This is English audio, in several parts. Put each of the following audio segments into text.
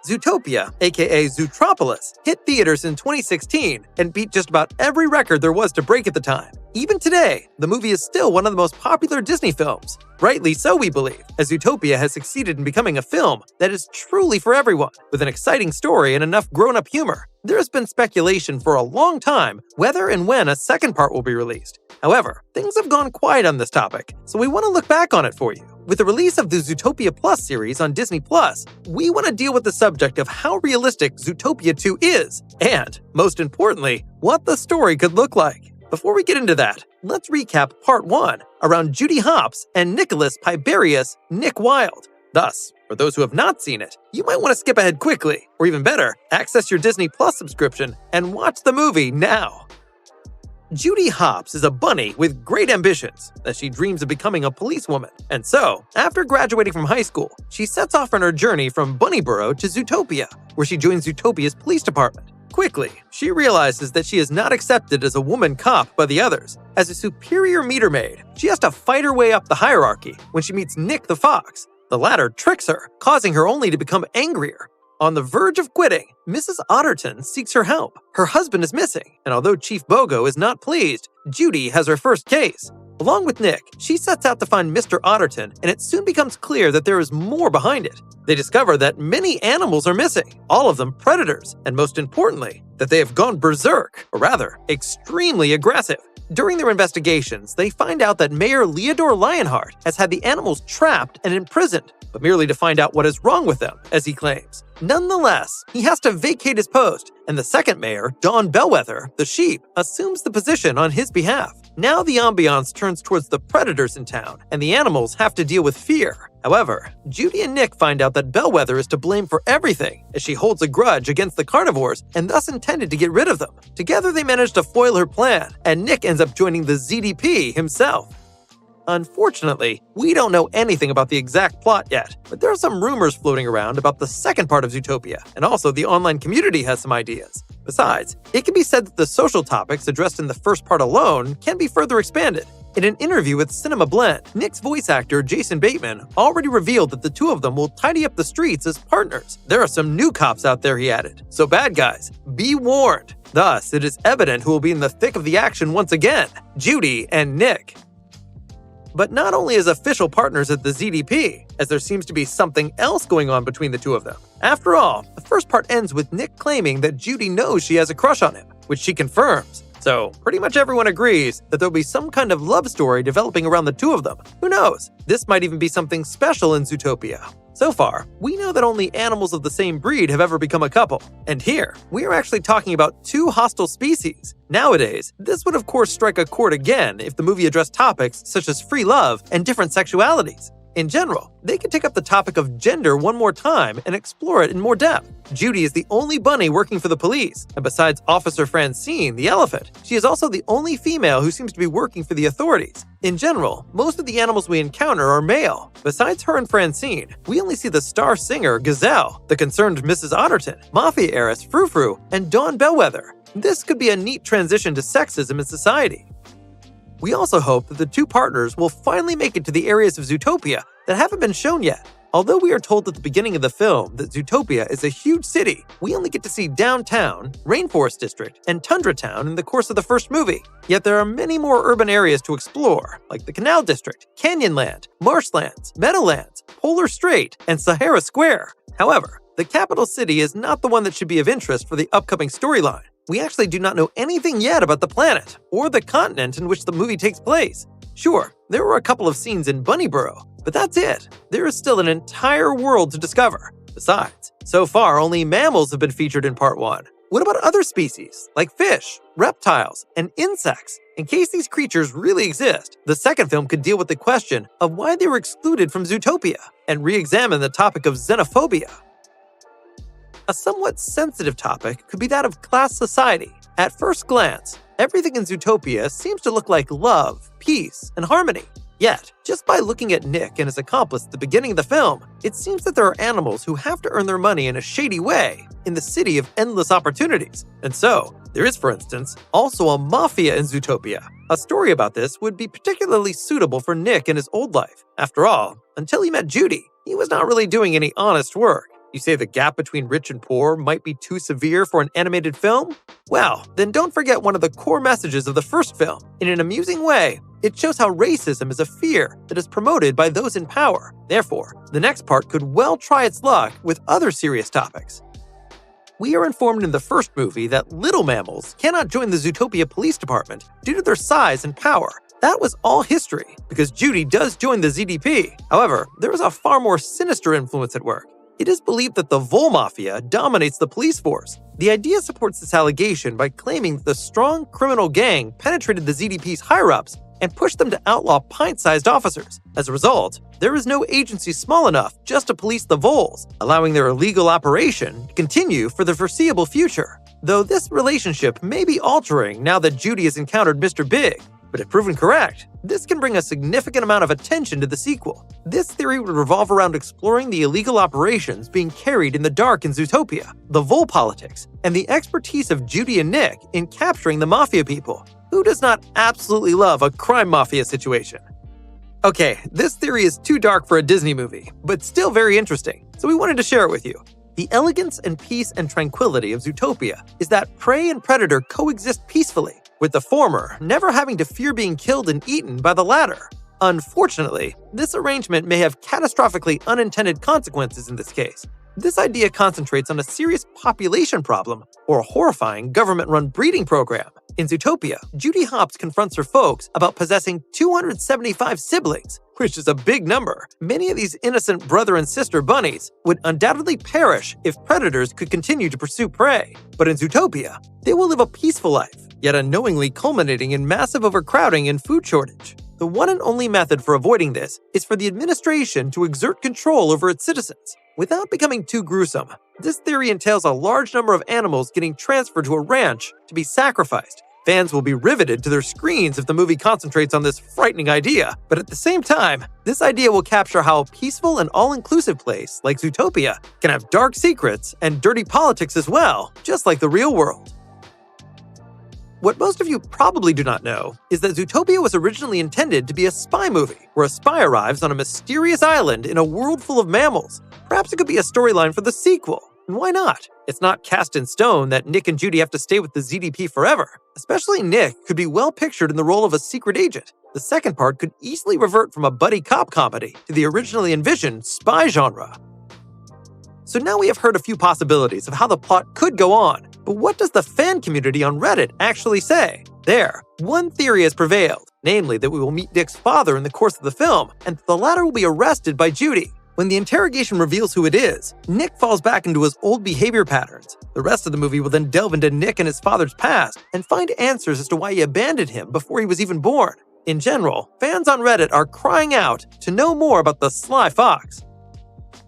Zootopia, aka Zootropolis, hit theaters in 2016 and beat just about every record there was to break at the time. Even today, the movie is still one of the most popular Disney films. Rightly so, we believe, as Zootopia has succeeded in becoming a film that is truly for everyone, with an exciting story and enough grown-up humor. There has been speculation for a long time whether and when a second part will be released. However, things have gone quiet on this topic, so we want to look back on it for you. With the release of the Zootopia Plus series on Disney Plus, we want to deal with the subject of how realistic Zootopia 2 is, and, most importantly, what the story could look like. Before we get into that, let's recap Part 1 around Judy Hopps and Nicholas Piberius Nick Wilde. Thus, for those who have not seen it, you might want to skip ahead quickly, or even better, access your Disney Plus subscription and watch the movie now. Judy Hopps is a bunny with great ambitions, as she dreams of becoming a policewoman. And so, after graduating from high school, she sets off on her journey from Bunnyboro to Zootopia, where she joins Zootopia's police department. Quickly, she realizes that she is not accepted as a woman cop by the others. As a superior meter maid, she has to fight her way up the hierarchy when she meets Nick the Fox. The latter tricks her, causing her only to become angrier. On the verge of quitting, Mrs. Otterton seeks her help. Her husband is missing, and although Chief Bogo is not pleased, Judy has her first case. Along with Nick, she sets out to find Mr. Otterton, and it soon becomes clear that there is more behind it. They discover that many animals are missing, all of them predators, and most importantly, that they have gone berserk, or rather, extremely aggressive. During their investigations, they find out that Mayor Leodore Lionheart has had the animals trapped and imprisoned, but merely to find out what is wrong with them, as he claims. Nonetheless, he has to vacate his post, and the second mayor, Don Bellwether, the sheep, assumes the position on his behalf. Now the ambiance turns towards the predators in town, and the animals have to deal with fear. However, Judy and Nick find out that Bellwether is to blame for everything, as she holds a grudge against the carnivores and thus intended to get rid of them. Together they manage to foil her plan, and Nick ends up joining the ZDP himself. Unfortunately, we don't know anything about the exact plot yet, but there are some rumors floating around about the second part of Zootopia, and also the online community has some ideas. Besides, it can be said that the social topics addressed in the first part alone can be further expanded. In an interview with Cinema Blend, Nick's voice actor Jason Bateman already revealed that the two of them will tidy up the streets as partners. There are some new cops out there, he added. So bad guys, be warned. Thus, it is evident who will be in the thick of the action once again, Judy and Nick. But not only as official partners at the ZDP, as there seems to be something else going on between the two of them. After all, the first part ends with Nick claiming that Judy knows she has a crush on him, which she confirms. So, pretty much everyone agrees that there'll be some kind of love story developing around the two of them. Who knows? This might even be something special in Zootopia. So far, we know that only animals of the same breed have ever become a couple. And here, we are actually talking about two hostile species. Nowadays, this would of course strike a chord again if the movie addressed topics such as free love and different sexualities. In general, they could take up the topic of gender one more time and explore it in more depth. Judy is the only bunny working for the police, and besides Officer Francine, the elephant, she is also the only female who seems to be working for the authorities. In general, most of the animals we encounter are male. Besides her and Francine, we only see the star singer, Gazelle, the concerned Mrs. Otterton, mafia heiress Frou Frou, and Don Bellwether. This could be a neat transition to sexism in society. We also hope that the two partners will finally make it to the areas of Zootopia that haven't been shown yet. Although we are told at the beginning of the film that Zootopia is a huge city, we only get to see downtown, Rainforest District, and Tundra Town in the course of the first movie. Yet there are many more urban areas to explore, like the Canal District, Canyonland, Marshlands, Meadowlands, Polar Strait, and Sahara Square. However, the capital city is not the one that should be of interest for the upcoming storyline. We actually do not know anything yet about the planet, or the continent in which the movie takes place. Sure, there were a couple of scenes in Bunnyboro, but that's it. There is still an entire world to discover. Besides, so far only mammals have been featured in Part 1. What about other species, like fish, reptiles, and insects? In case these creatures really exist, the second film could deal with the question of why they were excluded from Zootopia, and re-examine the topic of xenophobia. A somewhat sensitive topic could be that of class society. At first glance, everything in Zootopia seems to look like love, peace, and harmony. Yet, just by looking at Nick and his accomplice at the beginning of the film, it seems that there are animals who have to earn their money in a shady way in the city of endless opportunities. And so, there is, for instance, also a mafia in Zootopia. A story about this would be particularly suitable for Nick in his old life. After all, until he met Judy, he was not really doing any honest work. You say the gap between rich and poor might be too severe for an animated film? Well, then don't forget one of the core messages of the first film. In an amusing way, it shows how racism is a fear that is promoted by those in power. Therefore, the next part could well try its luck with other serious topics. We are informed in the first movie that little mammals cannot join the Zootopia Police Department due to their size and power. That was all history, because Judy does join the ZDP. However, there is a far more sinister influence at work. It is believed that the Vole Mafia dominates the police force. The idea supports this allegation by claiming that the strong criminal gang penetrated the ZDP's higher-ups and pushed them to outlaw pint-sized officers. As a result, there is no agency small enough just to police the Voles, allowing their illegal operation to continue for the foreseeable future. Though this relationship may be altering now that Judy has encountered Mr. Big, but if proven correct, this can bring a significant amount of attention to the sequel. This theory would revolve around exploring the illegal operations being carried in the dark in Zootopia, the Vole politics, and the expertise of Judy and Nick in capturing the mafia people. Who does not absolutely love a crime mafia situation? Okay, this theory is too dark for a Disney movie, but still very interesting, so we wanted to share it with you. The elegance and peace and tranquility of Zootopia is that prey and predator coexist peacefully, with the former never having to fear being killed and eaten by the latter. Unfortunately, this arrangement may have catastrophically unintended consequences in this case. This idea concentrates on a serious population problem or a horrifying government-run breeding program. In Zootopia, Judy Hopps confronts her folks about possessing 275 siblings, which is a big number. Many of these innocent brother and sister bunnies would undoubtedly perish if predators could continue to pursue prey. But in Zootopia, they will live a peaceful life, yet unknowingly culminating in massive overcrowding and food shortage. The one and only method for avoiding this is for the administration to exert control over its citizens. Without becoming too gruesome, this theory entails a large number of animals getting transferred to a ranch to be sacrificed. Fans will be riveted to their screens if the movie concentrates on this frightening idea, but at the same time, this idea will capture how a peaceful and all-inclusive place like Zootopia can have dark secrets and dirty politics as well, just like the real world. What most of you probably do not know is that Zootopia was originally intended to be a spy movie, where a spy arrives on a mysterious island in a world full of mammals. Perhaps it could be a storyline for the sequel. And why not? It's not cast in stone that Nick and Judy have to stay with the ZDP forever. Especially Nick could be well pictured in the role of a secret agent. The second part could easily revert from a buddy cop comedy to the originally envisioned spy genre. So now we have heard a few possibilities of how the plot could go on, but what does the fan community on Reddit actually say? There, one theory has prevailed, namely that we will meet Nick's father in the course of the film, and that the latter will be arrested by Judy. When the interrogation reveals who it is, Nick falls back into his old behavior patterns. The rest of the movie will then delve into Nick and his father's past and find answers as to why he abandoned him before he was even born. In general, fans on Reddit are crying out to know more about the sly fox.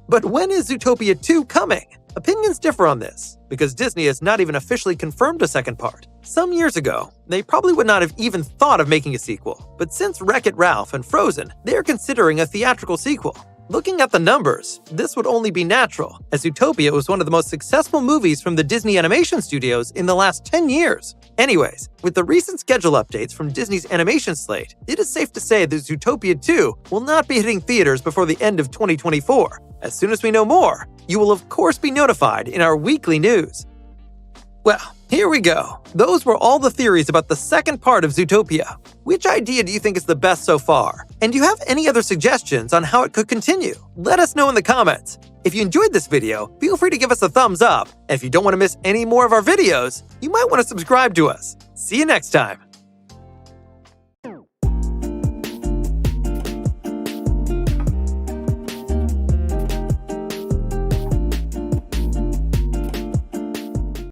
But when is Zootopia 2 coming? Opinions differ on this, because Disney has not even officially confirmed a second part. Some years ago, they probably would not have even thought of making a sequel, but since Wreck-It Ralph and Frozen, they are considering a theatrical sequel. Looking at the numbers, this would only be natural, as Zootopia was one of the most successful movies from the Disney animation studios in the last 10 years. Anyways, with the recent schedule updates from Disney's animation slate, it is safe to say that Zootopia 2 will not be hitting theaters before the end of 2024. As soon as we know more, you will of course be notified in our weekly news. Well, here we go. Those were all the theories about the second part of Zootopia. Which idea do you think is the best so far? And do you have any other suggestions on how it could continue? Let us know in the comments. If you enjoyed this video, feel free to give us a thumbs up. And if you don't want to miss any more of our videos, you might want to subscribe to us. See you next time.